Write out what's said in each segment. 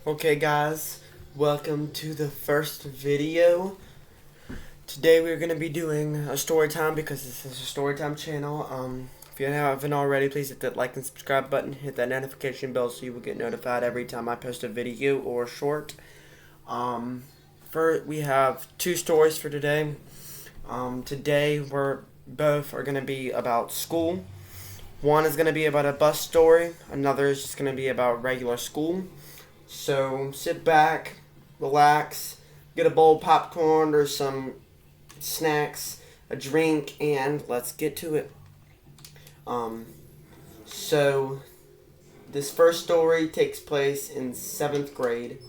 Okay guys, welcome to the first video. Today we're going to be doing a story time because this is a story time channel. If you haven't already, please hit that like and subscribe button, hit that notification bell so you will get notified every time I post a video or a short. We have two stories for today. Today we're both are going to be about school. One is going to be about a bus story, another is just going to be about regular school. So sit back, relax, get a bowl of popcorn or some snacks, a drink, and let's get to it. So this first story takes place in 7th grade.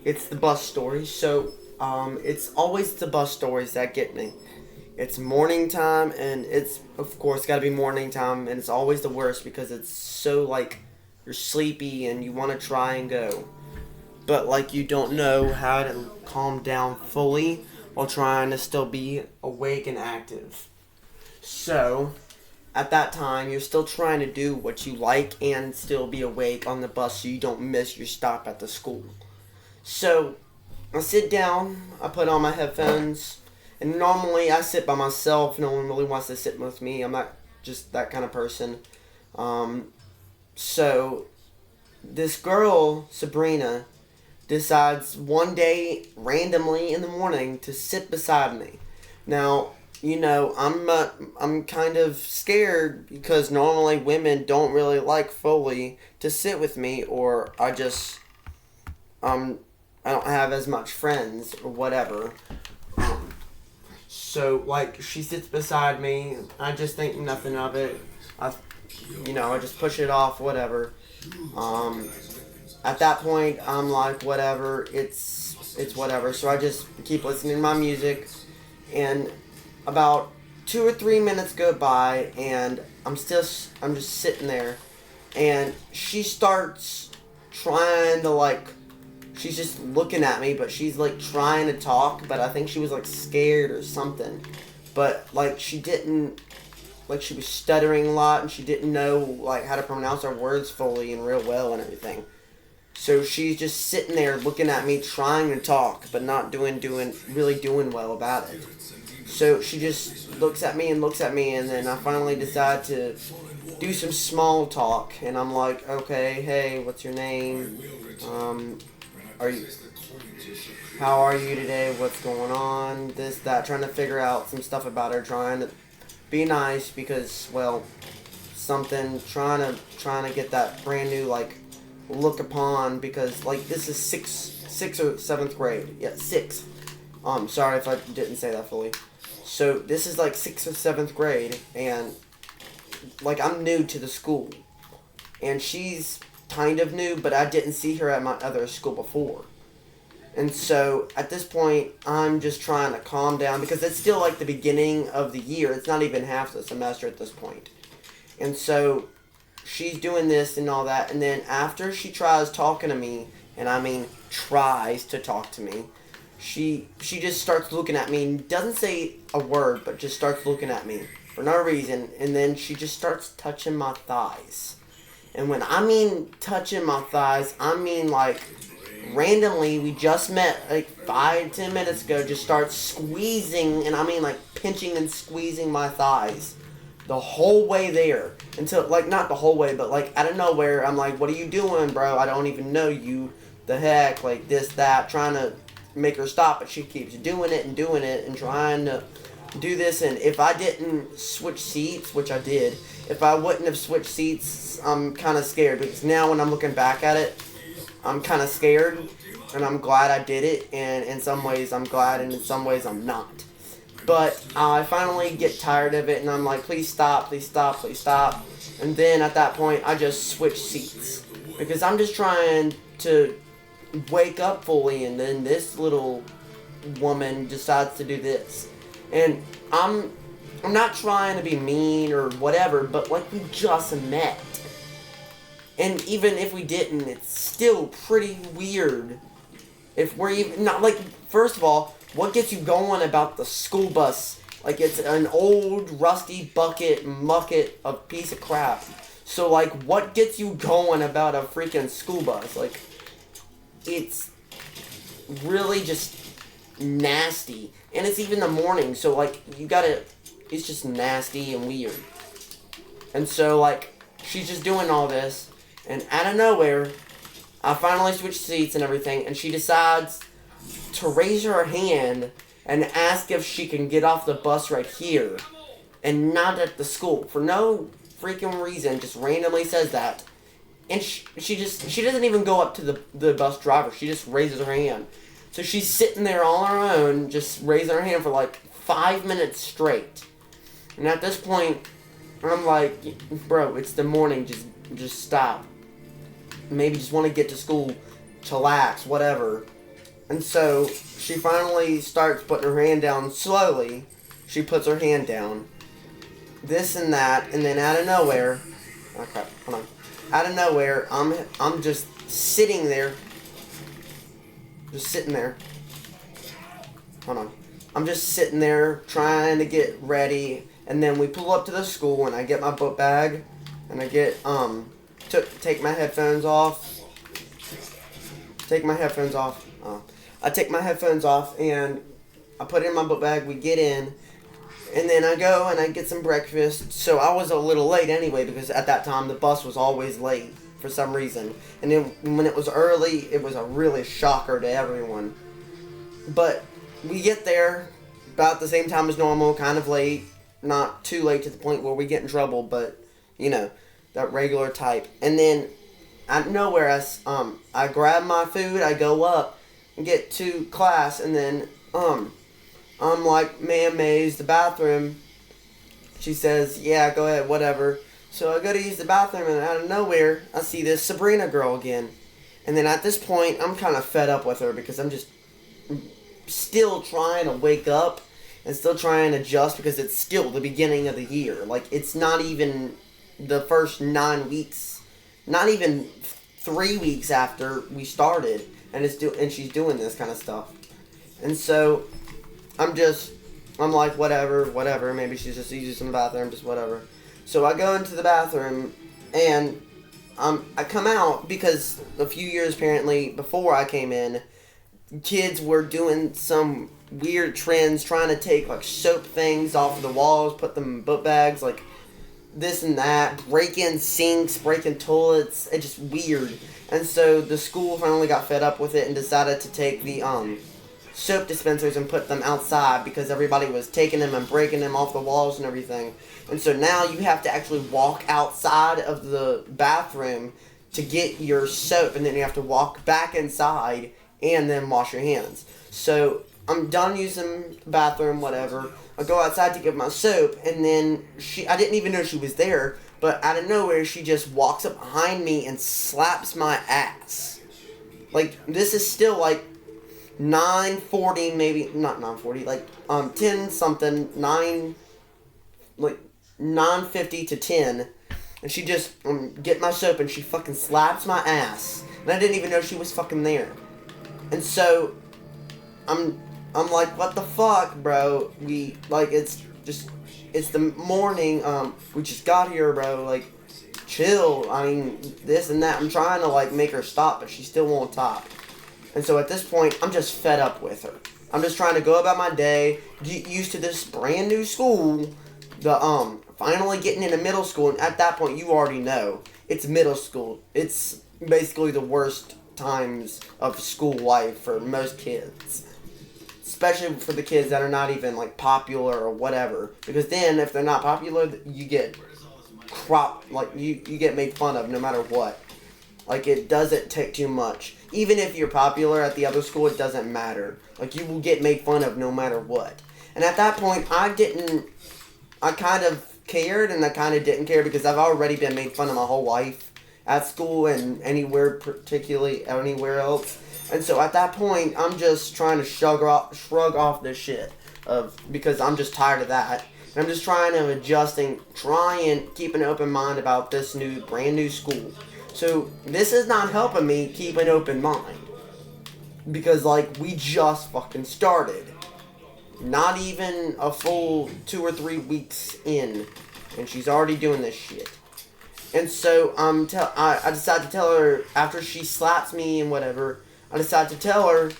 It's the bus story. So it's always the bus stories that get me. It's morning time, and it's of course got to be morning time, and it's always the worst because it's so like you're sleepy and you want to try and go, but like you don't know how to calm down fully while trying to still be awake and active. So at that time you're still trying to do what you like and still be awake on the bus so you don't miss your stop at the school. So I sit down, I put on my headphones, and normally I sit by myself. No one really wants to sit with me. I'm not just that kind of person. So this girl, Sabrina, decides one day randomly in the morning to sit beside me. Now, I'm kind of scared because normally women don't really like fully to sit with me, or I don't have as much friends or whatever. So like she sits beside me, I just think nothing of it. I just push it off, whatever. At that point, I'm like, whatever, it's whatever. So I just keep listening to my music, and about 2 or 3 minutes go by, and I'm just sitting there, and she starts trying to she's just looking at me, but she's like trying to talk, but I think she was like scared or something. But she didn't. She was stuttering a lot, and she didn't know how to pronounce her words fully and real well and everything. So she's just sitting there looking at me, trying to talk, but not doing well about it. So she just looks at me, and then I finally decide to do some small talk, and I'm like, okay, hey, what's your name? How are you today? What's going on? This, that, trying to figure out some stuff about her, trying to be nice because, well, something, trying to get that brand new look upon, because this is sixth or 7th grade. Yeah, 6. Sorry if I didn't say that fully. So this is 6th or 7th grade, and I'm new to the school, and she's kind of new, but I didn't see her at my other school before. And so at this point, I'm just trying to calm down because it's still the beginning of the year. It's not even half the semester at this point. And so she's doing this and all that. And then after she tries talking to me, and I mean tries to talk to me, she just starts looking at me and doesn't say a word, but just starts looking at me for no reason. And then she just starts touching my thighs. And when I mean touching my thighs, I mean randomly, we just met 5-10 minutes ago, just starts squeezing, and I mean pinching and squeezing my thighs the whole way there, until not the whole way, but out of nowhere, I'm like, what are you doing, bro? I don't even know you. The heck, this, that, trying to make her stop, but she keeps doing it and trying to do this. And if I didn't switch seats, which I did, if I wouldn't have switched seats, I'm kind of scared, because now when I'm looking back at it, I'm kind of scared, and I'm glad I did it, and in some ways I'm glad, and in some ways I'm not. But I finally get tired of it, and I'm like, please stop, please stop, please stop. And then at that point, I just switch seats, because I'm just trying to wake up fully, and then this little woman decides to do this. And I'm not trying to be mean or whatever, but we just met. And even if we didn't, it's still pretty weird. If we're even not first of all, what gets you going about the school bus? It's an old rusty mucket of piece of crap. So what gets you going about a freaking school bus? it's really just nasty. And it's even the morning, so, like, it's just nasty and weird. And so, like, she's just doing all this, and out of nowhere, I finally switch seats and everything, and she decides to raise her hand and ask if she can get off the bus right here and not at the school. For no freaking reason, just randomly says that. And she doesn't even go up to the bus driver. She just raises her hand. So she's sitting there all on her own, just raising her hand for like 5 minutes straight. And at this point, I'm like, bro, it's the morning. Just stop. Maybe just want to get to school, chillax, whatever. And so she finally starts putting her hand down slowly. She puts her hand down. This and that, and then out of nowhere, okay, hold on. Out of nowhere, I'm just sitting there. Just sitting there. Hold on. I'm just sitting there trying to get ready, and then we pull up to the school, and I get my book bag, and I get take my headphones off. Take my headphones off. I take my headphones off and I put it in my book bag. We get in, and then I go and I get some breakfast. So I was a little late anyway because at that time the bus was always late for some reason. And then when it was early, it was a really shocker to everyone. But we get there about the same time as normal, kind of late. Not too late to the point where we get in trouble, but, you know, that regular type. And then out of nowhere, I grab my food, I go up and get to class, and then I'm like, ma'am, may I use the bathroom? She says, yeah, go ahead, whatever. So I go to use the bathroom, and out of nowhere, I see this Sabrina girl again. And then at this point, I'm kind of fed up with her because I'm just still trying to wake up and still trying to adjust because it's still the beginning of the year. Like, it's not even the first 9 weeks, not even 3 weeks after we started, and she's doing this kind of stuff. And so I'm like, whatever, maybe she's just using some bathroom, just whatever. So I go into the bathroom, and I come out because a few years apparently before I came in, kids were doing some weird trends, trying to take like soap things off of the walls, put them in book bags, like this and that, breaking sinks, breaking toilets. It's just weird. And so the school finally got fed up with it and decided to take the soap dispensers and put them outside because everybody was taking them and breaking them off the walls and everything. And so now you have to actually walk outside of the bathroom to get your soap, and then you have to walk back inside and then wash your hands. So I'm done using the bathroom, whatever. I go outside to get my soap, and then I didn't even know she was there, but out of nowhere, she just walks up behind me and slaps my ass. Like, this is still like 9:40, maybe, not 9:40, like 10 something, 9:50 to 10, and she just get my soap and she fucking slaps my ass, and I didn't even know she was fucking there. And so I'm like, what the fuck, bro? It's the morning, we just got here, bro, like, chill. I mean, this and that. I'm trying to like make her stop, but she still won't stop. And so at this point, I'm just fed up with her. I'm just trying to go about my day, get used to this brand new school, finally getting into middle school, and at that point, you already know, it's middle school. It's basically the worst times of school life for most kids. Especially for the kids that are not even, like, popular or whatever. Because then, if they're not popular, you get you get made fun of no matter what. Like, it doesn't take too much. Even if you're popular at the other school, it doesn't matter. Like, you will get made fun of no matter what. And at that point, I kind of cared and I kind of didn't care because I've already been made fun of my whole life at school and particularly anywhere else. And so at that point, I'm just trying to shrug off this shit because I'm just tired of that. And I'm just trying to adjust and try and keep an open mind about this brand new school. So this is not helping me keep an open mind. Because, like, we just fucking started. Not even a full 2 or 3 weeks in. And she's already doing this shit. And so I decided to tell her, after she slaps me and whatever, I decided to tell her,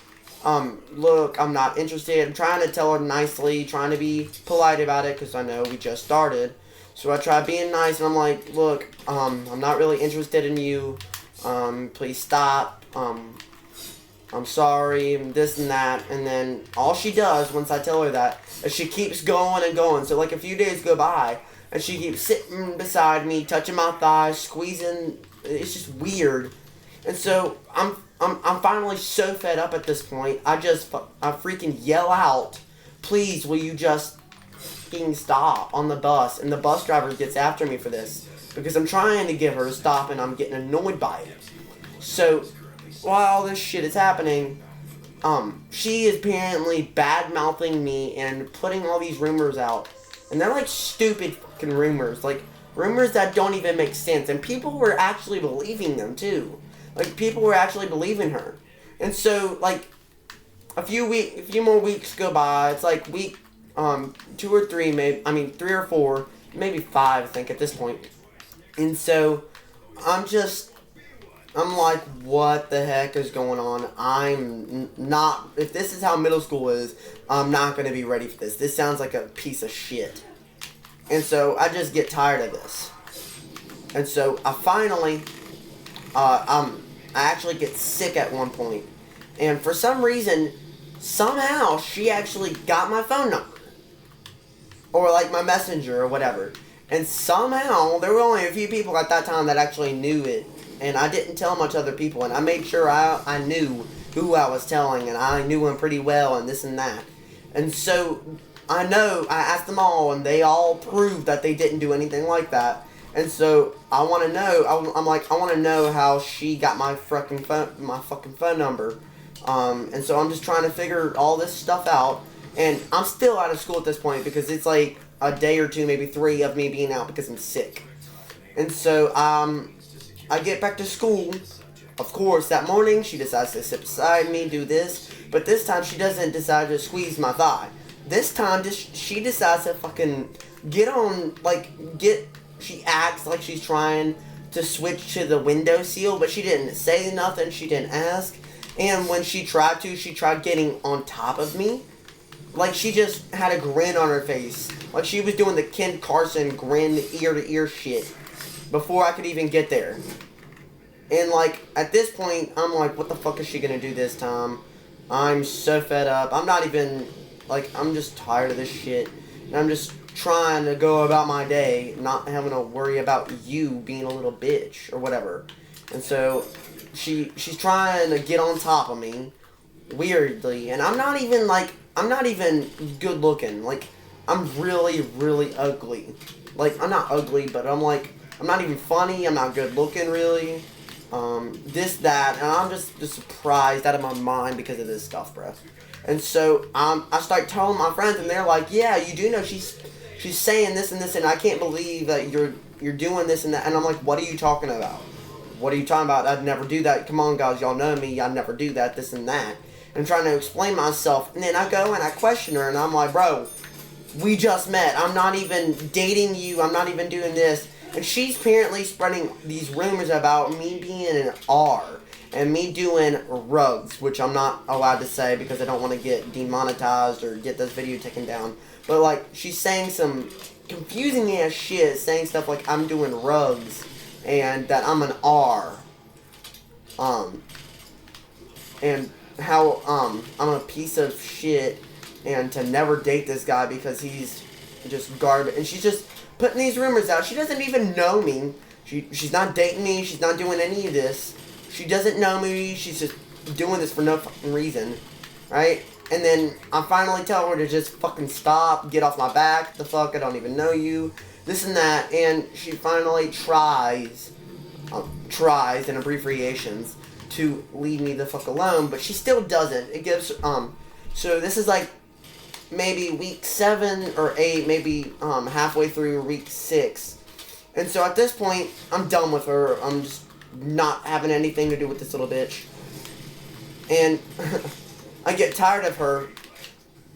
look, I'm not interested. I'm trying to tell her nicely, trying to be polite about it, because I know we just started. So I tried being nice, and I'm like, look, I'm not really interested in you. Please stop. I'm sorry, and this and that. And then all she does, once I tell her that, is she keeps going and going. So like a few days go by, and she keeps sitting beside me, touching my thighs, squeezing. It's just weird. And so I'm finally so fed up at this point. I freaking yell out, please, will you just fucking stop on the bus? And the bus driver gets after me for this because I'm trying to get her to stop, and I'm getting annoyed by it. So while all this shit is happening, she is apparently bad-mouthing me and putting all these rumors out. And they're like stupid fucking rumors. Like rumors that don't even make sense. And people were actually believing them too. Like people were actually believing her. And so like a few more weeks go by. It's like week 2 or 3, maybe, I mean 3 or 4, maybe 5 I think at this point. And so I'm like, what the heck is going on? I'm not, if this is how middle school is, I'm not going to be ready for this. This sounds like a piece of shit. And so I just get tired of this. And so I finally, I actually get sick at one point. And for some reason, somehow she actually got my phone number. Or like my messenger or whatever. And somehow, there were only a few people at that time that actually knew it. And I didn't tell much other people, and I made sure I knew who I was telling, and I knew them pretty well, and this and that. And so, I asked them all, and they all proved that they didn't do anything like that. And so, I want to know, I want to know how she got my fucking phone number. And so I'm just trying to figure all this stuff out, and I'm still out of school at this point, because it's like a day or 2, maybe 3 of me being out because I'm sick. And so, I get back to school. Of course, that morning, she decides to sit beside me, do this. But this time, she doesn't decide to squeeze my thigh. This time, she decides to fucking she acts like she's trying to switch to the window seal, but she didn't say nothing, she didn't ask. And when she tried getting on top of me. Like, she just had a grin on her face. Like, she was doing the Ken Carson grin, ear-to-ear shit. Before I could even get there. And like, at this point, I'm like, what the fuck is she gonna do this time? I'm so fed up. I'm not even, like, I'm just tired of this shit. And I'm just trying to go about my day, not having to worry about you being a little bitch, or whatever. And so, she's trying to get on top of me, weirdly. And I'm not even good looking. Like, I'm really, really ugly. Like, I'm not ugly, but I'm like, I'm not even funny, I'm not good looking, really. This, that, and I'm just surprised out of my mind because of this stuff, bro. And so, I start telling my friends, and they're like, yeah, you do know she's saying this and this, and I can't believe that you're doing this and that. And I'm like, what are you talking about? What are you talking about? I'd never do that. Come on, guys, y'all know me, I'd never do that, this and that. And I'm trying to explain myself, and then I go and I question her, and I'm like, bro, we just met. I'm not even dating you, I'm not even doing this. And she's apparently spreading these rumors about me being an R and me doing rugs, which I'm not allowed to say because I don't want to get demonetized or get this video taken down. But like, she's saying some confusing ass shit, saying stuff like I'm doing rugs and that I'm an R. And how I'm a piece of shit and to never date this guy because he's just garbage. And she's just putting these rumors out. She doesn't even know me. She's not dating me. She's not doing any of this. She doesn't know me. She's just doing this for no fucking reason. Right? And then I finally tell her to just fucking stop. Get off my back. The fuck? I don't even know you. This and that. And she finally tries in abbreviations to leave me the fuck alone. But she still doesn't. It gives, so this is like maybe week 7 or 8, maybe halfway through week 6. And so at this point, I'm done with her. I'm just not having anything to do with this little bitch. And I get tired of her.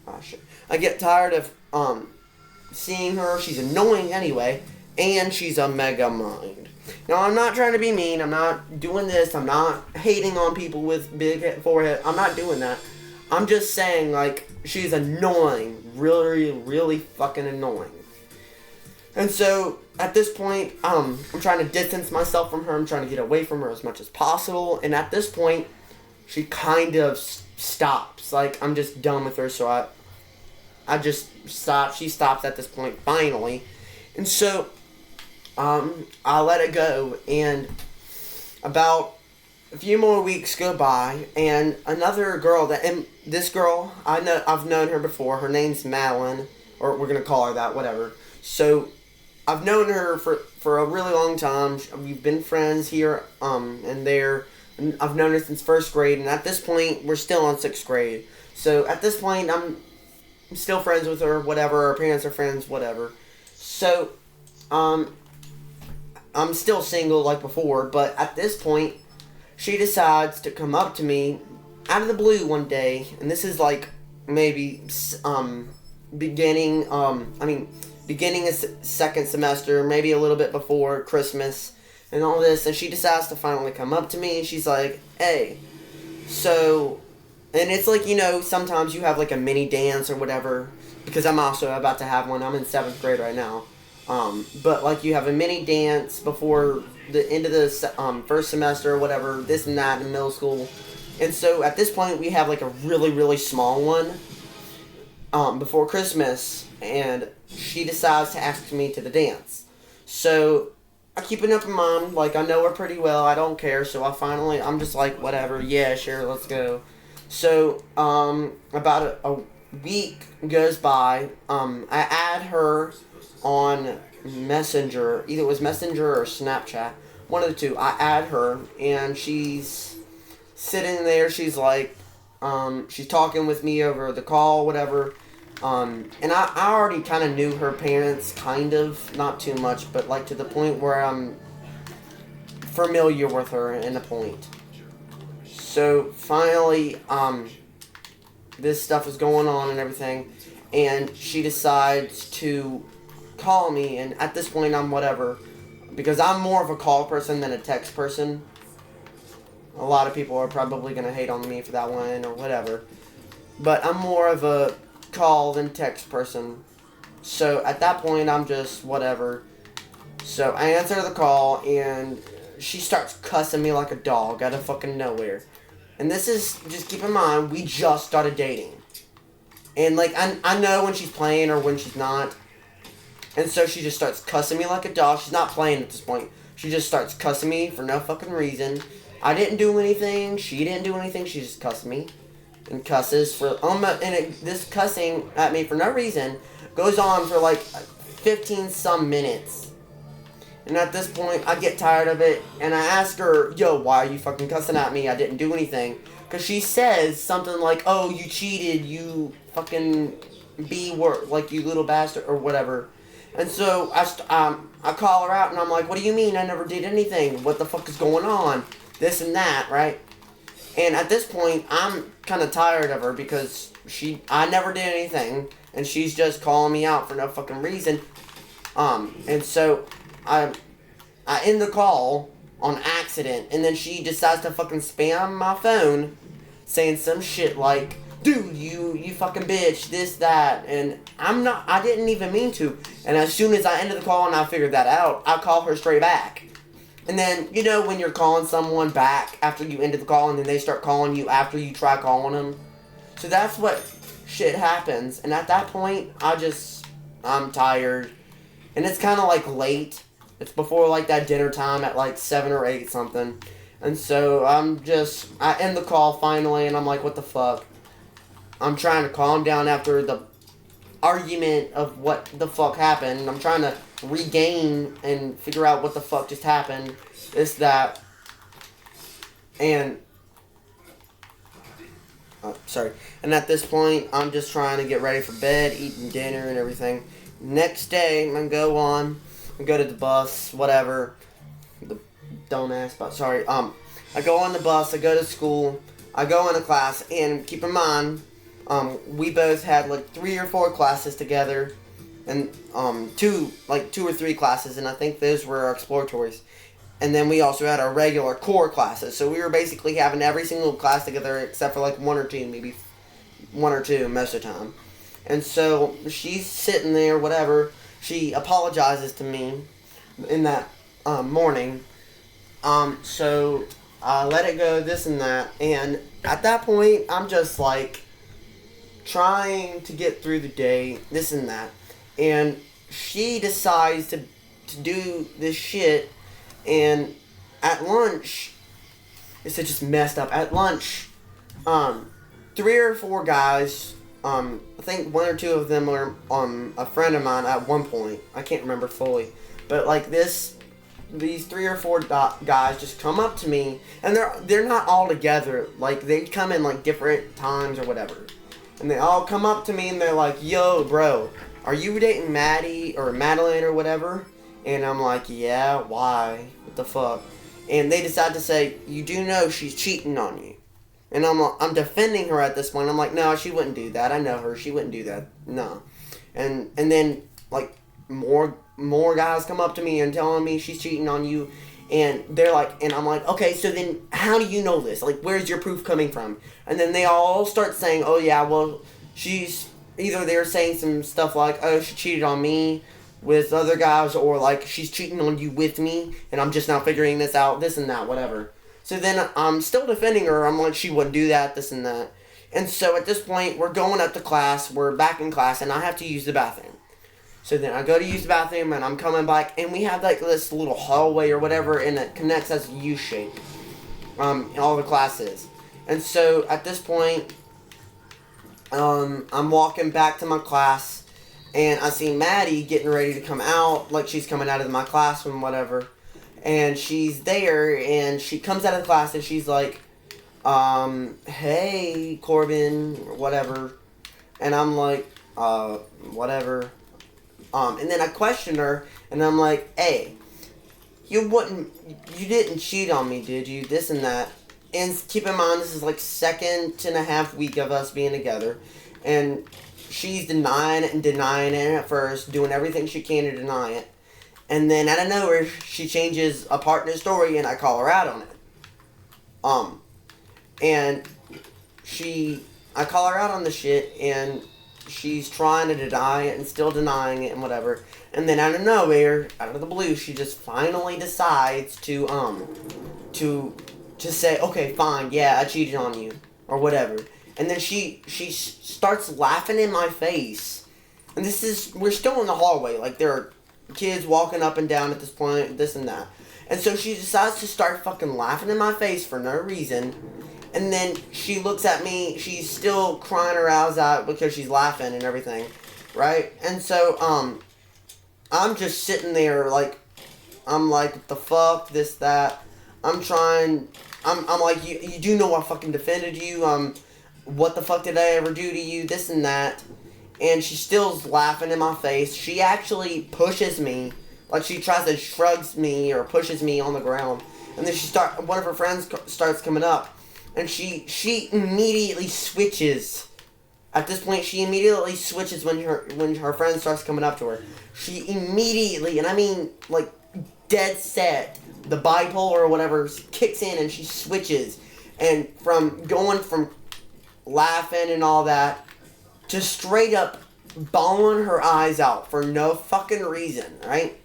Oh, shit. I get tired of seeing her. She's annoying anyway. And she's a mega mind. Now, I'm not trying to be mean. I'm not doing this. I'm not hating on people with big forehead. I'm not doing that. I'm just saying, like, she's annoying. Really, really fucking annoying. And so, at this point, I'm trying to distance myself from her. I'm trying to get away from her as much as possible. And at this point, she kind of stops. Like, I'm just done with her, so I just stop. She stops at this point, finally. And so, I let it go. And about a few more weeks go by, and another girl and this girl, I've known her before. Her name's Madeline, or we're gonna call her that, whatever. So, I've known her for a really long time. We've been friends here, and there. And I've known her since first grade, and at this point, we're still in sixth grade. So, at this point, I'm still friends with her, whatever. Our parents are friends, whatever. So, I'm still single like before, but at this point, she decides to come up to me out of the blue one day, and this is like maybe beginning a second semester, maybe a little bit before Christmas and all this, and she decides to finally come up to me, and she's like, hey, so, and it's like, you know, sometimes you have like a mini dance or whatever, because I'm also about to have one. I'm in 7th grade right now. But like you have a mini dance before the end of the first semester or whatever, this and that in middle school. And so at this point we have like a really, really small one before Christmas, and she decides to ask me to the dance. So I keep an open mind, like I know her pretty well, I don't care, so I'm just like, whatever, yeah, sure, let's go. So, about a week goes by, I add her on Messenger, either it was Messenger or Snapchat, one of the two. I add her, and she's sitting there, she's like, she's talking with me over the call, whatever, and I already kind of knew her parents, kind of, not too much, but like to the point where I'm familiar with her in a point. So finally, this stuff is going on and everything, and she decides to call me, and at this point I'm whatever, because I'm more of a call person than a text person. A lot of people are probably going to hate on me for that one or whatever, but I'm more of a call than text person. So at that point I'm just whatever. So I answer the call, and she starts cussing me like a dog out of fucking nowhere. And this is, just keep in mind, we just started dating. And like, I know when she's playing or when she's not. And so she just starts cussing me like a dog. She's not playing at this point. She just starts cussing me for no fucking reason. I didn't do anything. She didn't do anything. She just cussed me. And cusses for, this cussing at me for no reason goes on for like 15 some minutes. And at this point, I get tired of it, and I ask her, yo, why are you fucking cussing at me? I didn't do anything. Because she says something like, oh, you cheated, you fucking B-word, like you little bastard, or whatever. And so, I call her out, and I'm like, what do you mean? I never did anything. What the fuck is going on? This and that, right? And at this point, I'm kind of tired of her, because I never did anything, and she's just calling me out for no fucking reason. And so I end the call on accident, and then she decides to fucking spam my phone, saying some shit like, dude, you fucking bitch, this, that, and I didn't even mean to. And as soon as I ended the call and I figured that out, I call her straight back. And then, you know when you're calling someone back after you ended the call, and then they start calling you after you try calling them? So that's what shit happens, and at that point, I'm tired. And it's kind of like late. It's before like that dinner time at like 7 or 8 something. And so I end the call finally, and I'm like, what the fuck? I'm trying to calm down after the argument of what the fuck happened. I'm trying to regain and figure out what the fuck just happened. This, that. And, sorry. And at this point, I'm just trying to get ready for bed, eating dinner and everything. Next day, I'm going to go to the bus, whatever. The dumbass bus, sorry. I go on the bus, I go to school, I go into class, and keep in mind, we both had like 3 or 4 classes together, and 2 or 3 classes, and I think those were our exploratories. and then we also had our regular core classes. So we were basically having every single class together except for like one or two, maybe one or two most of the time. And so she's sitting there, whatever. She apologizes to me in that morning. So I let it go, this and that. And at that point, I'm just like trying to get through the day, this and that. And she decides to do this shit. And at lunch, this is just messed up. At lunch, 3 or 4 guys, I think 1 or 2 of them are a friend of mine at one point. I can't remember fully. But like these 3 or 4 guys just come up to me, and they're not all together. Like they come in like different times or whatever. And they all come up to me and they're like, "Yo, bro, are you dating Maddie or Madeline or whatever?" And I'm like, "Yeah, why? What the fuck?" And they decide to say, "You do know she's cheating on you." And I'm defending her at this point. I'm like, "No, she wouldn't do that. I know her. She wouldn't do that. No." And then like more guys come up to me and telling me she's cheating on you. And they're like, and I'm like, "Okay, so then how do you know this? Like, where's your proof coming from?" And then they all start saying, "Oh yeah, well, she's..." Either they're saying some stuff like, "Oh, she cheated on me with other guys," or like, "She's cheating on you with me, and I'm just now figuring this out," this and that, whatever. So then I'm still defending her. I'm like, "She wouldn't do that, this and that." And so at this point, we're going up to class. We're back in class, and I have to use the bathroom. So then I go to use the bathroom, and I'm coming back, and we have like this little hallway or whatever, and it connects as a U shape. In all the classes. And so at this point, I'm walking back to my class, and I see Maddie getting ready to come out, like she's coming out of my classroom, whatever. And she's there, and she comes out of the class, and she's like, "Hey, Corbin," or whatever. And I'm like, whatever. And then I question her, and I'm like, "Hey, you didn't cheat on me, did you? This and that." And keep in mind, this is like 2.5 week of us being together. And she's denying it at first, doing everything she can to deny it. And then out of nowhere, she changes a part in the story, and I call her out on it. And I call her out on the shit, and she's trying to deny it and still denying it and whatever. And then out of nowhere, out of the blue, she just finally decides to say, "Okay, fine, yeah, I cheated on you," or whatever. And then she starts laughing in my face. And we're still in the hallway, like there are kids walking up and down at this point, this and that. And so she decides to start fucking laughing in my face for no reason. And then she looks at me, she's still crying her eyes out because she's laughing and everything, right? And so, I'm just sitting there like, I'm like, "What the fuck, this, that." I'm like, you do know I fucking defended you, what the fuck did I ever do to you, this and that. And she still's laughing in my face. She actually pushes me, like she tries to shrugs me or pushes me on the ground. And then one of her friends starts coming up, and she immediately switches. At this point, she immediately switches when her friend starts coming up to her. She immediately, and I mean like dead set, the bipolar or whatever kicks in, and she switches. And from going from laughing and all that to straight up bawling her eyes out for no fucking reason, right?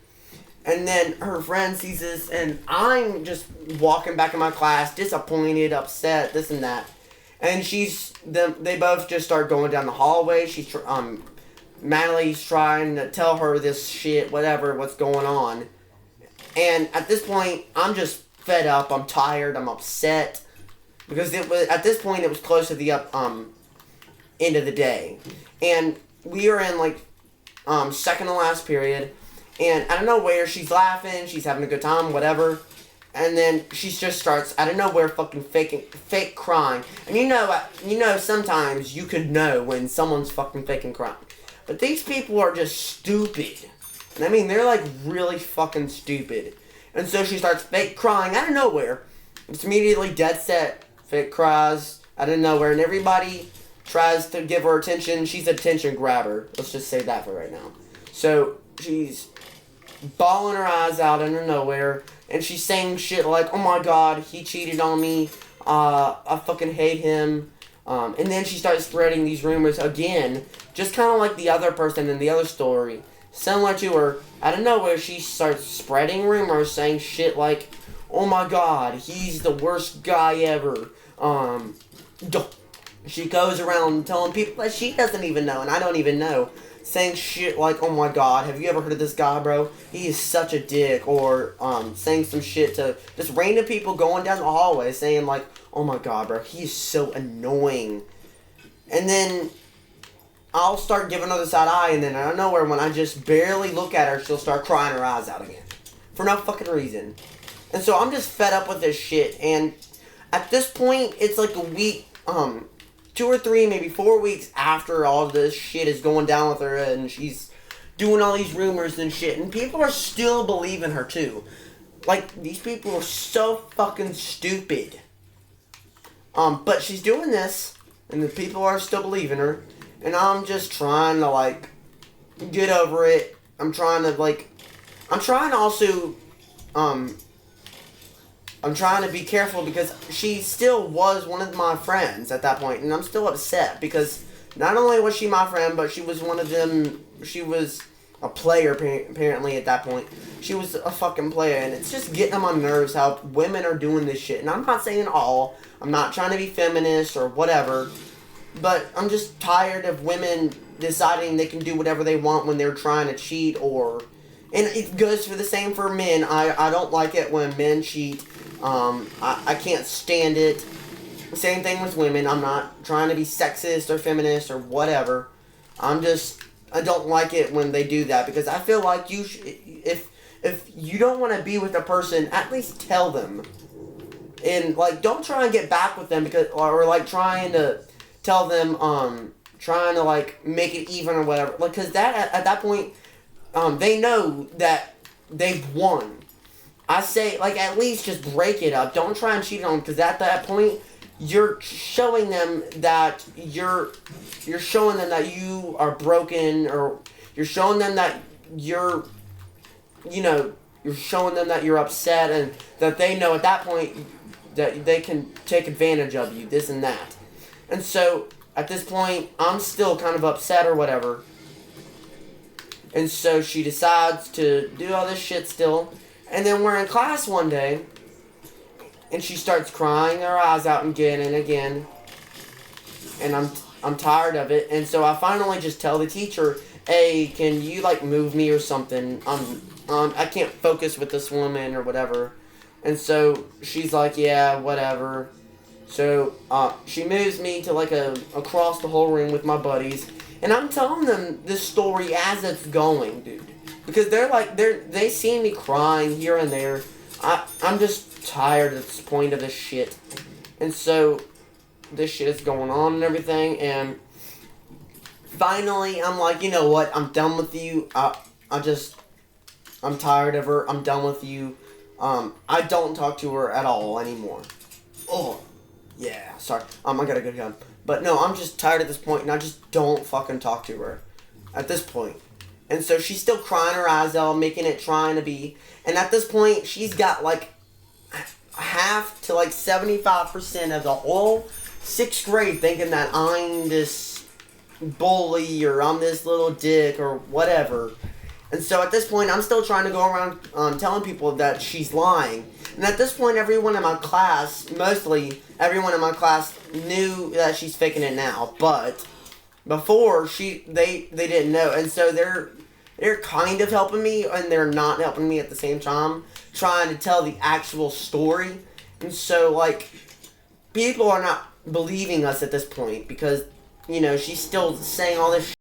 And then her friend sees this, and I'm just walking back in my class, disappointed, upset, this and that. And they both just start going down the hallway. Madeline's trying to tell her this shit, what's going on. And at this point, I'm just fed up. I'm tired. I'm upset. Because at this point, it was close to the end of the day. And we are in like second to last period. And out of nowhere, she's laughing. She's having a good time, whatever. And then she just starts out of nowhere fucking fake crying. And you know sometimes you can know when someone's fucking faking crying. But these people are just stupid. And I mean, they're like really fucking stupid. And so she starts fake crying out of nowhere. It's immediately dead set. Fake cries out of nowhere. And everybody tries to give her attention. She's an attention grabber. Let's just say that for right now. So she's bawling her eyes out out of nowhere. and she's saying shit like, "Oh my God, he cheated on me. I fucking hate him." And then she starts spreading these rumors again, just kind of like the other person in the other story. Similar to her, out of nowhere, she starts spreading rumors saying shit like, "Oh my God, he's the worst guy ever." She goes around telling people that she doesn't even know, and I don't even know, saying shit like, "Oh my God, have you ever heard of this guy, bro? He is such a dick," or saying some shit to just random people going down the hallway, saying like, "Oh my God, bro, he is so annoying." And then I'll start giving her the side eye, and then out of nowhere, when I just barely look at her, she'll start crying her eyes out again. For no fucking reason. And so I'm just fed up with this shit, and at this point, it's like a week, 2 or 3, maybe 4 weeks after all this shit is going down with her, and she's doing all these rumors and shit, and people are still believing her, too. Like, these people are so fucking stupid. But she's doing this, and the people are still believing her, and I'm just trying to, like, get over it. I'm trying to also, I'm trying to be careful because she still was one of my friends at that point, and I'm still upset because not only was she my friend, but she was one of them. She was a player, apparently, at that point. She was a fucking player, and it's just getting on my nerves how women are doing this shit. And I'm not saying all. I'm not trying to be feminist or whatever, but I'm just tired of women deciding they can do whatever they want when they're trying to cheat or... And it goes for the same for men. I don't like it when men cheat. I can't stand it. Same thing with women. I'm not trying to be sexist or feminist or whatever. I don't like it when they do that because I feel like if you don't want to be with a person, at least tell them. And like, don't try and get back with them or like trying to tell them, trying to like make it even or whatever. Like, cause that at that point, they know that they've won. I say, like, at least just break it up. Don't try and cheat on them, because at that point, you're showing them that you're showing them that you are broken, or you're showing them that you're showing them that you're upset, and that they know at that point that they can take advantage of you, this and that. And so, at this point, I'm still kind of upset or whatever. And so she decides to do all this shit still. And then we're in class one day, and she starts crying her eyes out again and again. And I'm tired of it. And so I finally just tell the teacher, "Hey, can you like move me or something? I can't focus with this woman or whatever." And so she's like, "Yeah, whatever." So she moves me to like across the whole room with my buddies. And I'm telling them this story as it's going, dude. Because they see me crying here and there. I'm just tired at this point of this shit. And so, this shit is going on and everything. And finally, I'm like, you know what? I'm done with you. I'm tired of her. I'm done with you. I don't talk to her at all anymore. Oh, yeah, sorry. I gotta go down. But no, I'm just tired at this point, and I just don't fucking talk to her at this point. And so she's still crying her eyes out, making it trying to be. And at this point, she's got like half to like 75% of the whole 6th grade thinking that I'm this bully or I'm this little dick or whatever. And so at this point, I'm still trying to go around telling people that she's lying. And at this point, everyone in my class, mostly everyone in my class, knew that she's faking it now. But before, they didn't know. And so they're kind of helping me, and they're not helping me at the same time, trying to tell the actual story. And so, like, people are not believing us at this point because, she's still saying all this shit.